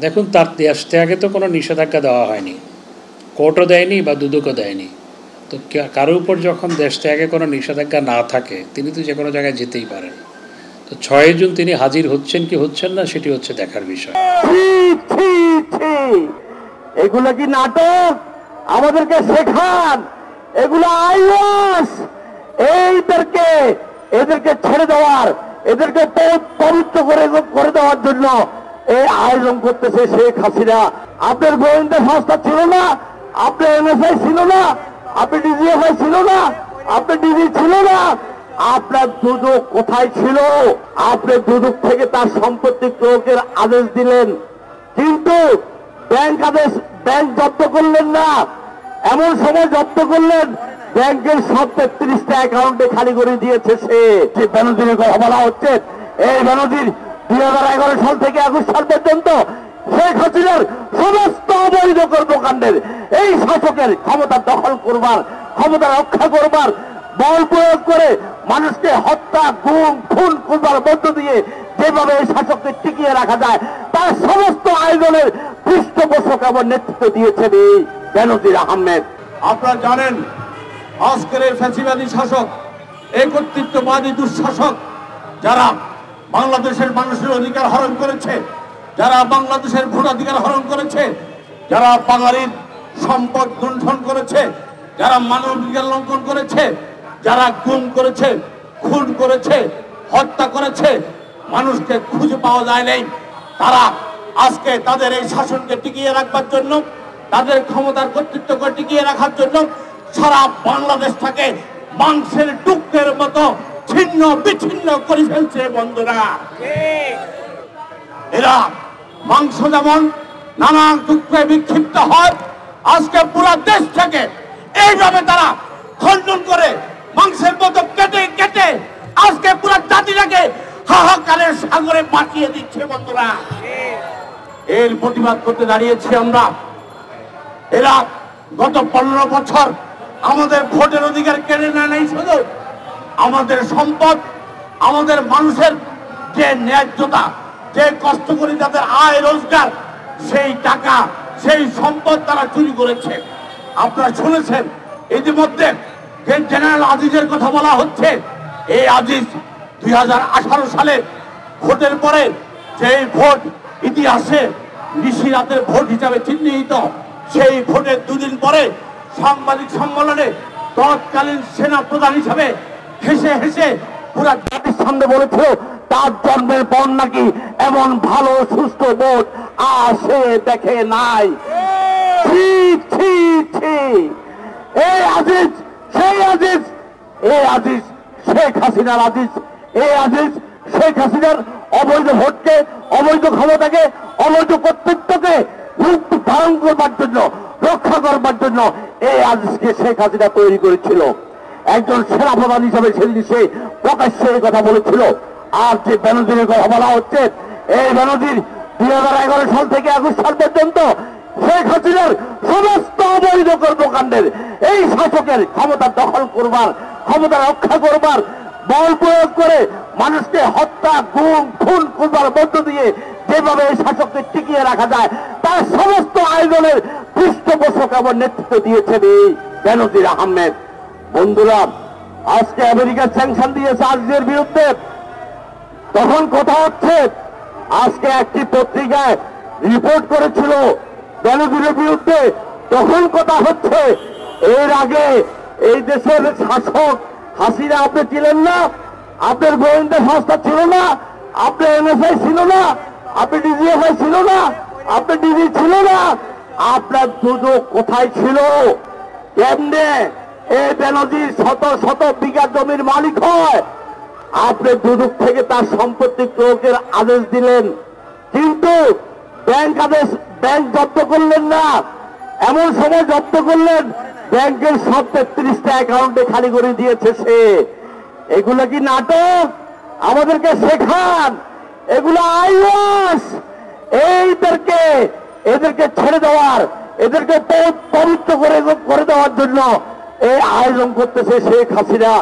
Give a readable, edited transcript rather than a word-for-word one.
দেখুন, তার দেশ ত্যাগে তো কোনো নিষেধাজ্ঞা দেওয়া হয়নি, কোর্টও দেয়নি বা দুদকও দেয়নি। তো কারোর উপর যখন দেশ ত্যাগে কোনো নিষেধাজ্ঞা না থাকে, তিনি তো যে কোনো জায়গায় যেতেই পারেন। তো 6 জুন তিনি হাজির হচ্ছেন কি হচ্ছেন না, সেটি হচ্ছে দেখার বিষয়। এগুলো কি নাটক? আমাদেরকে শেখান, এগুলো আইওয়াস। এদেরকে ছেড়ে দেওয়ার, এদেরকে পবিত্র করে দেওয়ার জন্য এই আয়োজন করতেছে শেখ হাসিনা। আপনার গোয়েন্দা সংস্থা ছিল না, আপনার এনএসআই ছিল না, আপনার ডিজিএফআই ছিল না, আপনার ডিজি ছিল না, আপনার দুদক কোথায় ছিল? আপনি দুদক থেকে তার সম্পত্তি প্রয়োগের আদেশ দিলেন, কিন্তু ব্যাংক জব্দ করলেন না। এমন সময় জব্দ করলেন, ব্যাংকের সব 33টা অ্যাকাউন্টে খালি করে দিয়েছে সে। বেনজিরের কথা বলা হচ্ছে, এই বেনজির 2011 সাল থেকে 21 সাল পর্যন্ত শেখ হাসিনার সমস্ত অবৈধ কর্মকাণ্ডের এই শাসকের ক্ষমতা দখল করবার, ক্ষমতা রক্ষা করবার, বল প্রয়োগ করে মানুষকে হত্যা, গুম, খুন করবার মধ্য দিয়ে যেভাবে এই শাসককে টিকিয়ে রাখা যায়, তার সমস্ত আয়োজনের পৃষ্ঠপোষক এবং নেতৃত্ব দিয়েছেন এই বেনজির আহমেদ। আপনারা জানেন, আজকের এই ফ্যাসিবাদী শাসক, এই কর্তৃত্ববাদী দুঃশাসক, যারা বাংলাদেশের মানুষের অধিকার হরণ করেছে, যারা বাংলাদেশের ভোটাধিকার হরণ করেছে, যারা বাঙালির সম্পদ লুণ্ঠন করেছে, যারা মানবাধিকার লঙ্ঘন করেছে, যারা গুম করেছে, খুন করেছে, হত্যা করেছে, মানুষকে খুঁজে পাওয়া যায় নাই, তারা আজকে তাদের এই শাসনকে টিকিয়ে রাখবার জন্য, তাদের ক্ষমতার কর্তৃত্বকে টিকিয়ে রাখার জন্য সারা বাংলাদেশটাকে মাংসের টুকরের মতো ছিন্ন বিচ্ছিন্ন করে ফেলছে। বন্ধুরা, এরা মাংস যেমন নানা টুকরে বিক্ষিপ্ত হয়, আজকে পুরো দেশটাকে এইভাবে তারা খণ্ডন করে মাংসের মতো কেটে কেটে আজকে পুরো জাতিটাকে হাহাকারের সাগরে পাঠিয়ে দিচ্ছে। বন্ধুরা, এর প্রতিবাদ করতে দাঁড়িয়েছি আমরা। এরা গত 15 বছর আমাদের ভোটের অধিকার কেড়ে নেয় নাই, শুধু আমাদের সম্পদ, আমাদের মানুষের যে ন্যায্যতা, যে কষ্ট করে যাদের আয় রোজগার, সেই টাকা, সেই সম্পদ তারা চুরি করেছে। আপনারা শুনেছেন ইতিমধ্যে যে জেনারেল আজিজের কথা বলা হচ্ছে। এই আজিজ 2018 সালে ভোটের পরে যে ভোট ইতিহাসে নিশিরাতের ভোট হিসাবে চিহ্নিত, সেই ভোটের 2 দিন পরে সাংবাদিক সম্মেলনে তৎকালীন সেনা প্রধান হিসাবে হেসে হেসে পুরা জাতির সামনে বলেছিল তার জন্মের পর নাকি এমন ভালো সুস্থ ভোট আসে দেখে নাই। এই আজিজ, সেই আজিজ, এই আজিজ শেখ হাসিনার আজিজ, এই আজিজ শেখ হাসিনার অবৈধ ভোটকে, অবৈধ ক্ষমতাকে, অবৈধ কর্তৃত্বকে রূপ ধারণ করবার জন্য, রক্ষা করবার জন্য এই আজিজকে শেখ হাসিনা তৈরি করেছিল। একজন সেনাপ্রধান হিসাবে সে প্রকাশ্যে এই কথা বলেছিল। আর যে বেনজিরের কথা বলা হচ্ছে, এই বেনজির 2011 সাল থেকে 21 সাল পর্যন্ত শেখ হাসিনার সমস্ত অবৈধ কর্মকাণ্ডের এই শাসকের ক্ষমতা দখল করবার, ক্ষমতা রক্ষা করবার, বল প্রয়োগ করে মানুষকে হত্যা, গুম, খুন করবার মধ্য দিয়ে যেভাবে এই শাসককে টিকিয়ে রাখা যায়, তার সমস্ত আয়োজনের পৃষ্ঠপোষক এবং নেতৃত্ব দিয়েছেন এই বেনজির আহমেদ। বন্ধুরা, আজকে আমেরিকা স্যাংশন দিয়েছে আজিজের বিরুদ্ধে, তখন কথা হচ্ছে, আজকে একটি পত্রিকায় রিপোর্ট করেছিল বেনজিরের বিরুদ্ধে, তখন কথা হচ্ছে এর আগে এই দেশের শাসক হাসিনা আপনি ছিলেন না, আপনার গোয়েন্দা সংস্থা ছিল না, আপনার এনএসআই ছিল না, আপনার ডিজিএফআই ছিল না, আপনার ডিজি ছিল না, আপনার দুদক কোথায় ছিল? কেমনে এই বেনজির শত শত বিঘা জমির মালিক হয়? আপনি দুদক থেকে তার সম্পত্তি প্রয়োগের আদেশ দিলেন, কিন্তু ব্যাংক জব্দ করলেন না। এমন সময় জব্দ করলেন, ব্যাংকের সব 33টা অ্যাকাউন্টে খালি করে দিয়েছে সে। এগুলো কি নাটক? আমাদেরকে শেখান, এগুলো আইওয়াস। এদেরকে ছেড়ে দেওয়ার, এদেরকে পবিত্র করে দেওয়ার জন্য এই আয়োজন করতেছে শেখ হাসিনা।